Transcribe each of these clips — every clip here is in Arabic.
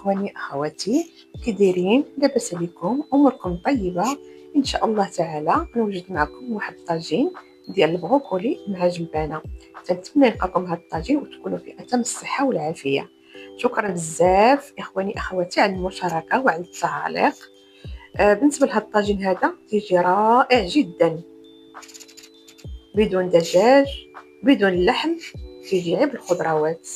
اخواني اخواتي، كي دايرين؟ لاباس عليكم؟ اموركم طيبه ان شاء الله تعالى. نوجد معكم واحد الطاجين ديال البروكولي مع جلبانه. تنتمنى نلقاكم هذا الطاجين وتكونوا في اتم الصحه والعافيه. شكرا بزاف اخواني اخواتي على المشاركه وعلى التعاليق. بالنسبه لهذا الطاجين هذا تيجي رائع جدا، بدون دجاج بدون لحم، تيجي غير بالخضروات.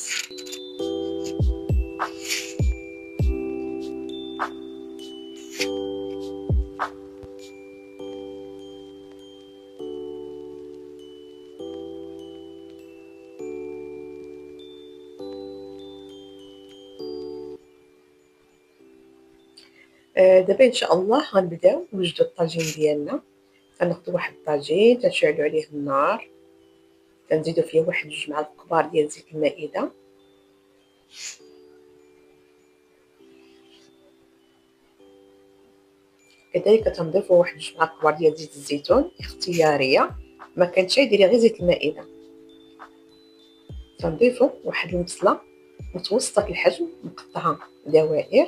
دابا ان شاء الله غنبداو نوجدوا الطاجين ديالنا. غناخذوا واحد الطاجين تنشعلوا عليه النار، تنزيدوا فيه واحد 2 معالق كبار ديال زيت المائده، كذلك تنضيفوا واحد 2 معالق كبار ديال زيت الزيتون اختياريه، ما كانتش ديري غير زيت المائده. تنضيفوا واحد البصله متوسطه الحجم مقطعه دوائر،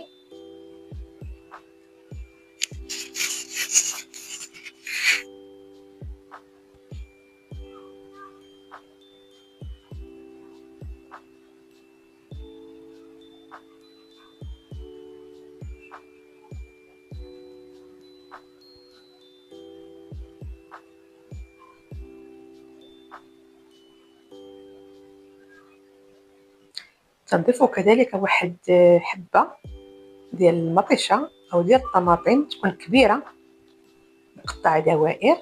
تنضيفوا كذلك واحد حبه ديال المطيشه او ديال الطماطم تكون كبيره مقطعه دوائر،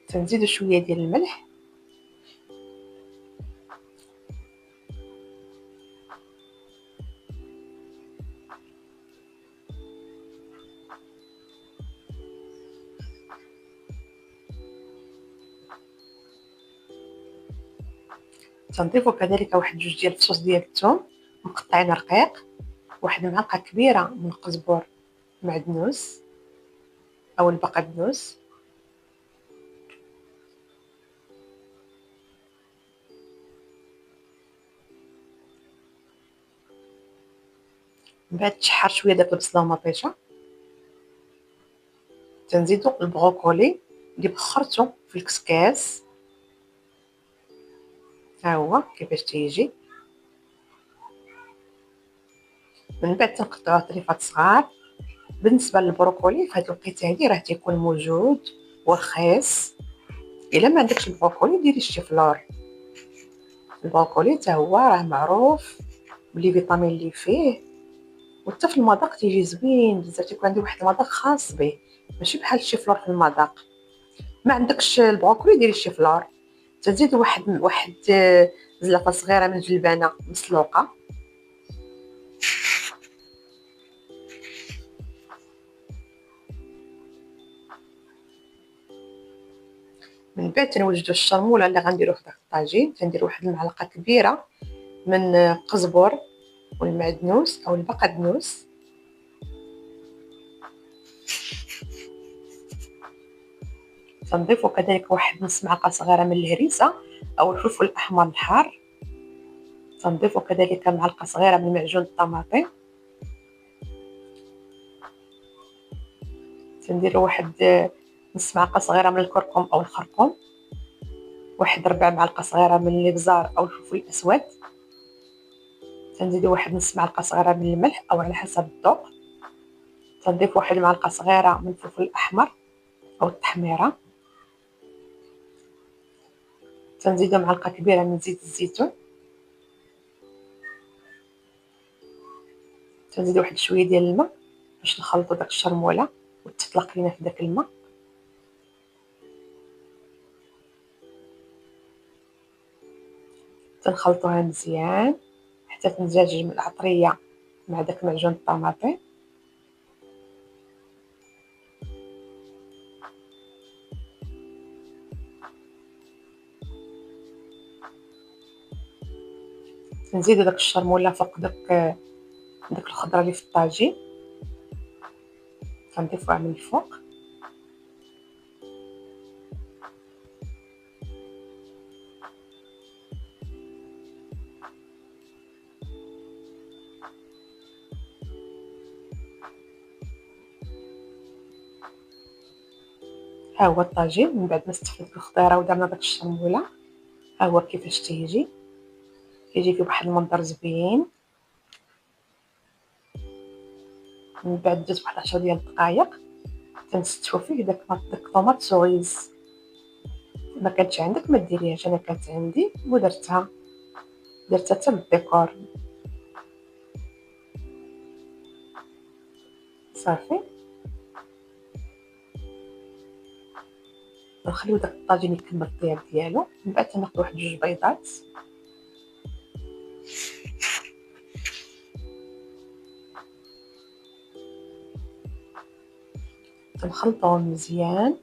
تنزيدوا شويه ديال الملح، تنضيفوا كذلك واحد 2 ديال الفصوص ديال الثوم مقطعين رقيق، واحد المعلقه كبيره من قزبر معدنوس او البقدونس، من بعد تشحر شويه داك البصله ومطيشه. تنزيدوا البروكولي اللي بخرتو في الكسكاس، ها هو كيفاش تيجي. من بعد تنقطعوه طريفات صغار. بالنسبه للبروكولي في هذه الوقيته هذه راه تيكون موجود ورخيص. الا ما عندكش البروكولي ديري الشيفلور. البروكولي حتى هو راه معروف بلي فيتامين اللي فيه، وحتى في المذاق تيجي زوين بزاف، تيكون عنده واحد المذاق خاص به ماشي بحال الشيفلور في المذاق. ما عندكش البروكولي ديري الشيفلور. تزيد واحد زلافه صغيره من الجلبانه مسلوقه، من بعد تنوجدوا الشرموله اللي غنديروه في داك الطاجين. تندير واحد المعلقه كبيره من قزبر والمعدنوس او البقدونس، تنضيفوا كذلك واحد نص معلقه صغيره من الهريسه او الفلفل الاحمر الحار، تنضيفوا كذلك معلقه صغيره من معجون الطماطم، تنديروا واحد نص معلقه صغيره من الكركم او الخرقوم، واحد 4 معلقه صغيره من الابزار او الفلفل الاسود، تنزيدوا واحد نص معلقه صغيره من الملح او على حسب الذوق، تنضيف واحد معلقه صغيره من الفلفل الاحمر او التحميره، تنزيدوا معلقه كبيره من زيت الزيتون، تنزيدوا واحد شويه ديال الماء باش نخلطوا داك الشرموله وتطلق لينا في داك الماء. تنخلطوها مزيان حتى تنسجم العطريه مع داك معجون الطماطم. نزيدو داك الشرموله فوق داك الخضره اللي في الطاجين، كنضيفوها من الفوق. ها هو الطاجين من بعد ما استفدت الخضيره ودرنا داك الشرموله. ها هو كيفاش تيجي فيه بواحد المنظر زوين. من بعد دوز واحد 10 ديال الدقائق تنستفو فيه داك الطوماط سوريز. ما كانتش عندك ما ديريهاش، انا كانت عندي ودرتها حتى للديكور. صافي نخليو داك الطاجين يكمل الطياب ديالو. من بعد تناخذ واحد 2 بيضات تنخلطوهم مزيان.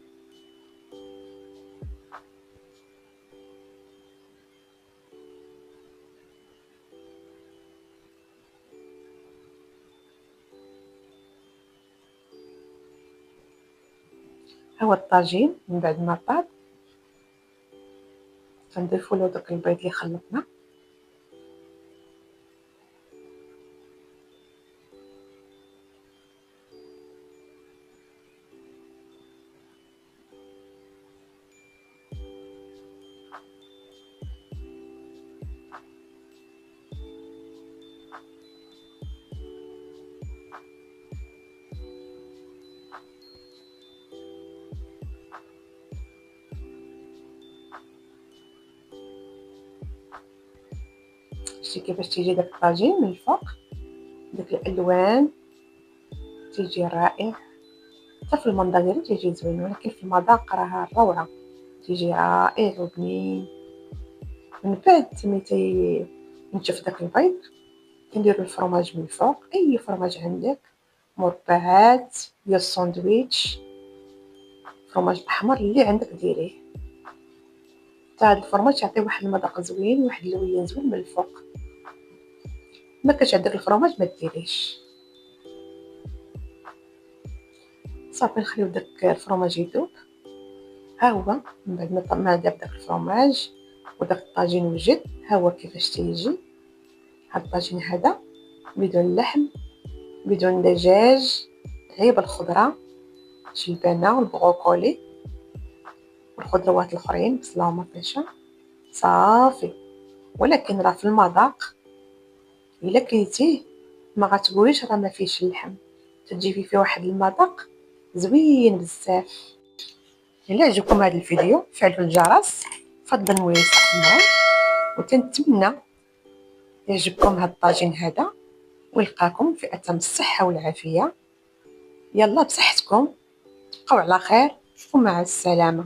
ها هو الطاجين من بعد ما طاب تنضيفو له داك البيض اللي خلطنا. شتي كيفاش تيجي داك الطاجين من الفوق، داك الالوان تيجي رائع. حتى في المنظر ديالو تيجي زوين، ولكن في المذاق راه روعه، تيجي رائع وبنين. من بعد ملي نشف داك البيض كنديرو الفرماج من الفوق، اي فرماج عندك، مربعات ديال الساندويتش، الفرماج الاحمر اللي عندك ديريه. حتى هاد الفرماج يعطي واحد المذاق زوين وواحد اللوين زوين من الفوق. ما كانش عندك الفرماج ما ديريش. صافي نخليو داك الفرماج يذوب. ها هو من بعد ما داب داك الفرماج وداك الطاجين وجد، ها هو كيفاش تيجي. هاد الطاجين هذا بدون لحم بدون دجاج، غير بالخضره، الجبنه والبروكولي والخضروات الاخرين، بصله ومطيشه. صافي. ولكن راه في المذاق الا كليتيه ما غتقوليش راه ما فيهش اللحم، تجي فيه واحد المذاق زوين بزاف. الا عجبكم هذا الفيديو فعلوا الجرس، فضل ويسع عمرا، وتنتمنى يعجبكم هذا الطاجين هذا ويلقاكم في اتم الصحه والعافيه. يلا بصحتكم، بقوا على خير ومع السلامه.